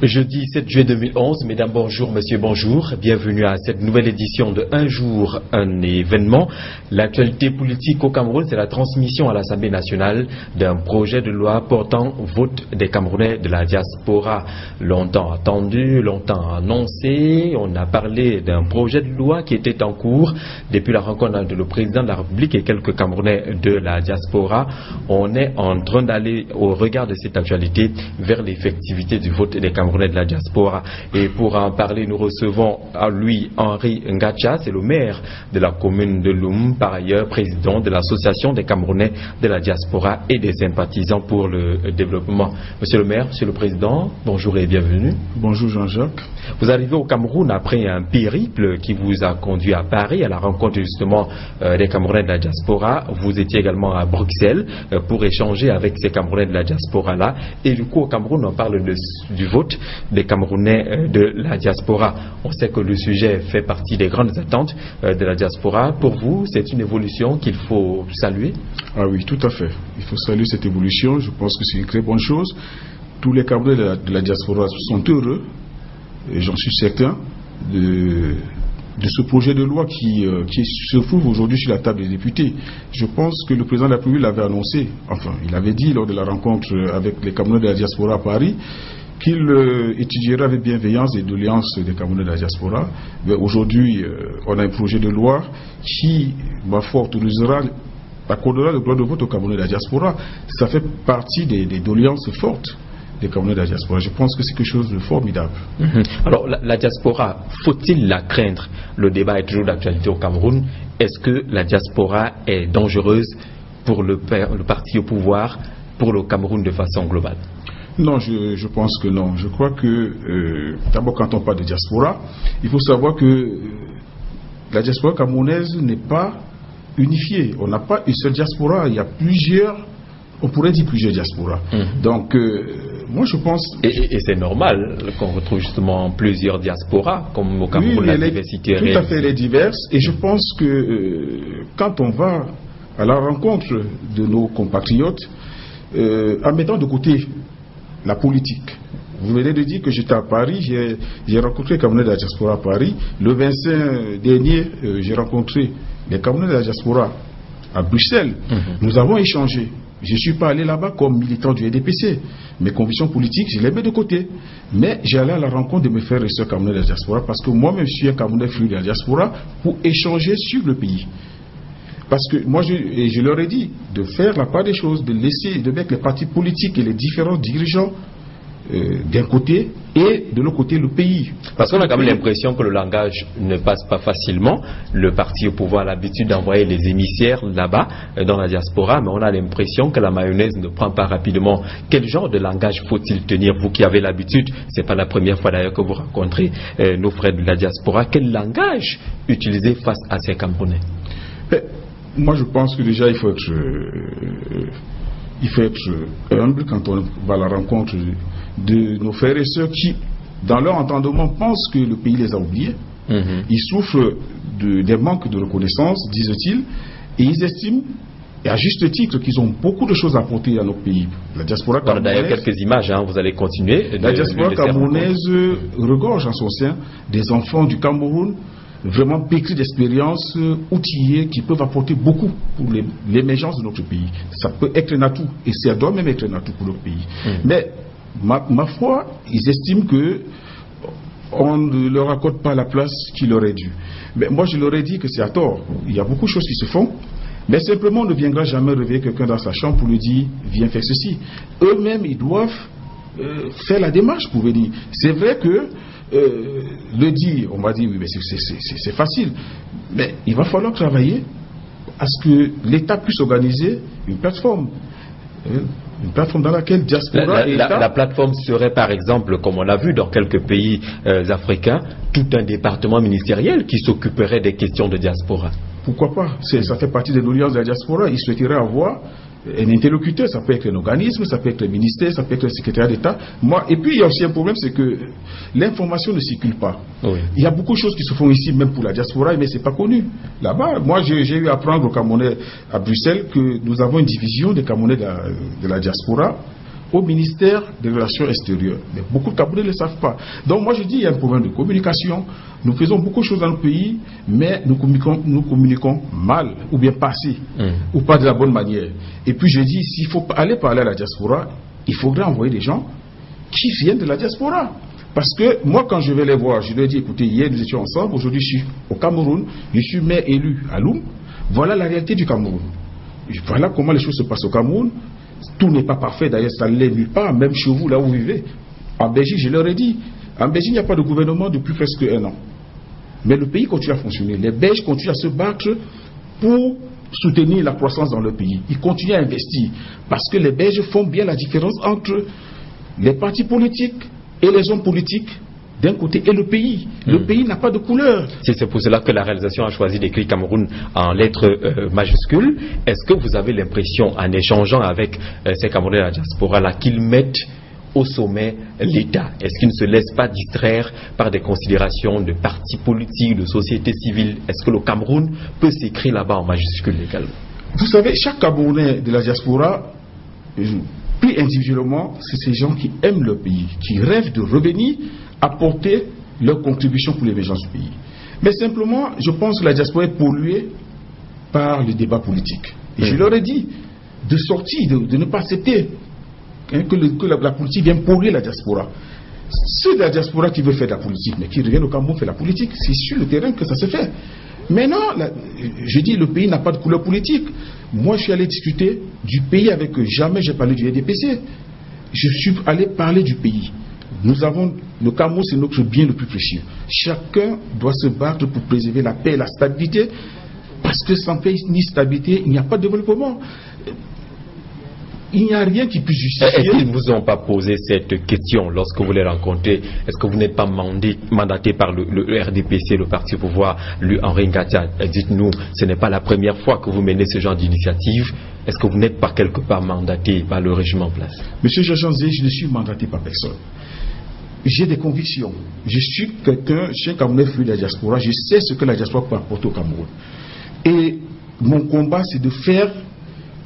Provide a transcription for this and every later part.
Jeudi 7 juillet 2011, mesdames, bonjour, monsieur, bonjour. Bienvenue à cette nouvelle édition de Un jour, un événement. L'actualité politique au Cameroun, c'est la transmission à l'Assemblée nationale d'un projet de loi portant vote des Camerounais de la diaspora. Longtemps attendu, longtemps annoncé, on a parlé d'un projet de loi qui était en cours depuis la rencontre entre le président de la République et quelques Camerounais de la diaspora. On est en train d'aller, au regard de cette actualité, vers l'effectivité du vote des Camerounais de la diaspora. Et pour en parler, nous recevons à lui Henri Ngacha, c'est le maire de la commune de Loum, par ailleurs président de l'association des Camerounais de la diaspora et des sympathisants pour le développement. Monsieur le maire, monsieur le président, bonjour et bienvenue. Bonjour Jean-Jacques. Vous arrivez au Cameroun après un périple qui vous a conduit à Paris à la rencontre justement des Camerounais de la diaspora. Vous étiez également à Bruxelles pour échanger avec ces Camerounais de la diaspora-là. Et du coup, au Cameroun, on parle du vote des Camerounais de la diaspora. On sait que le sujet fait partie des grandes attentes de la diaspora. Pour vous, c'est une évolution qu'il faut saluer? Ah oui, tout à fait. Il faut saluer cette évolution. Je pense que c'est une très bonne chose. Tous les Camerounais de la diaspora sont heureux, et j'en suis certain, de ce projet de loi qui se trouve aujourd'hui sur la table des députés. Je pense que le président de la République l'avait annoncé, enfin, il avait dit lors de la rencontre avec les Camerounais de la diaspora à Paris, qu'il étudierait avec bienveillance les doléances des Camerounais de la diaspora. Aujourd'hui, on a un projet de loi qui, ma foi, accordera le droit de vote aux Camerounais de la diaspora. Ça fait partie des doléances fortes des Camerounais de la diaspora. Je pense que c'est quelque chose de formidable. Alors, la diaspora, faut-il la craindre? Le débat est toujours d'actualité au Cameroun. Est-ce que la diaspora est dangereuse pour le parti au pouvoir, pour le Cameroun de façon globale? Non, je pense que non. Je crois que, d'abord, quand on parle de diaspora, il faut savoir que la diaspora camerounaise n'est pas unifiée. On n'a pas une seule diaspora. Il y a on pourrait dire plusieurs diasporas. Donc, moi je pense... Et c'est normal qu'on retrouve justement plusieurs diasporas, comme au Cameroun, oui, la diversité est tout à fait, elle est diverse. Et je pense que quand on va à la rencontre de nos compatriotes, en mettant de côté la politique. Vous venez de dire que j'étais à Paris, j'ai rencontré les Camerounais de la diaspora à Paris. Le 25 dernier, j'ai rencontré les Camerounais de la diaspora à Bruxelles. Nous avons échangé. Je ne suis pas allé là-bas comme militant du NDPC. Mes convictions politiques, je les mets de côté. Mais j'allais à la rencontre de mes frères et sœurs Camerounais de la diaspora parce que moi-même, je suis un Camerounais fluide de la diaspora pour échanger sur le pays. Parce que moi, je leur ai dit de faire la part des choses, de mettre les partis politiques et les différents dirigeants d'un côté et de l'autre côté le pays. Parce qu'on a quand même l'impression que le langage ne passe pas facilement. Le parti au pouvoir a l'habitude d'envoyer les émissaires là-bas, dans la diaspora, mais on a l'impression que la mayonnaise ne prend pas rapidement. Quel genre de langage faut-il tenir? Vous qui avez l'habitude, c'est pas la première fois d'ailleurs que vous rencontrez nos frères de la diaspora. Quel langage utiliser face à ces Camerounais? Moi je pense que déjà il faut être humble quand on va à la rencontre de nos frères et sœurs qui, dans leur entendement, pensent que le pays les a oubliés. Ils souffrent des manques de reconnaissance, disent-ils, et ils estiment, et à juste titre, qu'ils ont beaucoup de choses à apporter à notre pays. La diaspora camerounaise... D'ailleurs, quelques images, vous allez continuer. La diaspora camerounaise regorge en son sein des enfants du Cameroun, vraiment pétris d'expériences, outillés, qui peuvent apporter beaucoup pour l'émergence de notre pays. Ça peut être un atout, et ça doit même être un atout pour notre pays. Mais, ma foi, ils estiment que on ne leur accorde pas la place qu'il leur est due. Mais moi, je leur ai dit que c'est à tort. Il y a beaucoup de choses qui se font, mais simplement, on ne viendra jamais réveiller quelqu'un dans sa chambre pour lui dire « viens faire ceci ». Eux-mêmes, ils doivent faire la démarche pour venir. C'est vrai que le dire, on va dire oui, mais c'est facile, mais il va falloir travailler à ce que l'État puisse organiser une plateforme dans laquelle diaspora et État... La plateforme serait par exemple, comme on l'a vu dans quelques pays africains, tout un département ministériel qui s'occuperait des questions de diaspora. Pourquoi pas? Ça fait partie des doléances de la diaspora. Ils souhaiteraient avoir un interlocuteur, ça peut être un organisme, ça peut être un ministère, ça peut être un secrétaire d'État. Et puis il y a aussi un problème, c'est que l'information ne circule pas. Oui. Il y a beaucoup de choses qui se font ici, même pour la diaspora, mais ce n'est pas connu. Là-bas, moi j'ai eu à apprendre aux Camerounais à Bruxelles que nous avons une division des Camerounais de la diaspora au ministère des Relations extérieures. Mais beaucoup de Camerounais ne le savent pas. Donc moi je dis il y a un problème de communication. Nous faisons beaucoup de choses dans le pays, mais nous communiquons mal, ou bien pas assez, ou pas de la bonne manière. Et puis je dis, s'il faut aller parler à la diaspora, il faudrait envoyer des gens qui viennent de la diaspora. Parce que moi, quand je vais les voir, je leur dis, écoutez, hier nous étions ensemble, aujourd'hui je suis au Cameroun, je suis maire élu à Loum. Voilà la réalité du Cameroun. Voilà comment les choses se passent au Cameroun. Tout n'est pas parfait, d'ailleurs ça ne l'est nulle part, même chez vous, là où vous vivez. En Belgique, je leur ai dit, en Belgique, il n'y a pas de gouvernement depuis presque 1 an. Mais le pays continue à fonctionner. Les Belges continuent à se battre pour soutenir la croissance dans le pays. Ils continuent à investir. Parce que les Belges font bien la différence entre les partis politiques et les hommes politiques d'un côté et le pays. Le pays n'a pas de couleur. C'est pour cela que la réalisation a choisi d'écrire Cameroun en lettres majuscules. Est-ce que vous avez l'impression, en échangeant avec ces Camerounais de la diaspora là, qu'ils mettent au sommet l'État? Est-ce qu'ils ne se laissent pas distraire par des considérations de partis politiques, de société civile? Est-ce que le Cameroun peut s'écrire là-bas en majuscules également? Vous savez, chaque Camerounais de la diaspora, plus individuellement, c'est ces gens qui aiment le pays, qui rêvent de revenir apporter leur contribution pour l'émergence du pays. Mais simplement, je pense que la diaspora est polluée par le débat politique. Et je leur ai dit de sortir, de ne pas accepter que la politique vienne polluer la diaspora. C'est la diaspora qui veut faire de la politique, mais qui revient au Cameroun faire la politique. C'est sur le terrain que ça se fait. Maintenant, je dis le pays n'a pas de couleur politique. Moi, je suis allé discuter du pays avec eux. Jamais j'ai parlé du RDPC. Je suis allé parler du pays. Nous avons, le Cameroun, c'est notre bien le plus précieux. Chacun doit se battre pour préserver la paix et la stabilité, parce que sans paix ni stabilité, il n'y a pas de développement. Il n'y a rien qui puisse justifier. Est-ce qu'ils ne vous ont pas posé cette question lorsque vous les rencontrez? Est-ce que vous n'êtes pas mandaté par le RDPC, le parti au pouvoir, lui, Henri Ngatia? Dites-nous, ce n'est pas la première fois que vous menez ce genre d'initiative. Est-ce que vous n'êtes pas quelque part mandaté par le régime en place? Monsieur Jean-Zé, je ne suis mandaté par personne. J'ai des convictions. Je suis quelqu'un, je suis un Camerounais fruit de la diaspora. Je sais ce que la diaspora peut apporter au Cameroun. Et mon combat, c'est de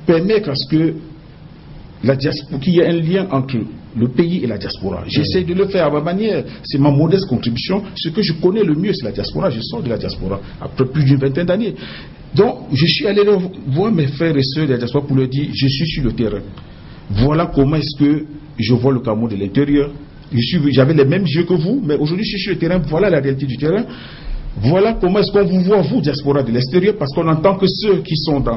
permettre à ce que qu'il y ait un lien entre le pays et la diaspora. J'essaie de le faire à ma manière. C'est ma modeste contribution. Ce que je connais le mieux, c'est la diaspora. Je sors de la diaspora après plus d'une vingtaine d'années. Donc, je suis allé voir mes frères et sœurs de la diaspora pour leur dire, je suis sur le terrain. Voilà comment est-ce que je vois le Cameroun de l'intérieur. J'avais les mêmes yeux que vous, mais aujourd'hui je suis sur le terrain. Voilà la réalité du terrain. Voilà comment est-ce qu'on vous voit, vous, diaspora de l'extérieur, parce qu'on entend que ceux qui sont dans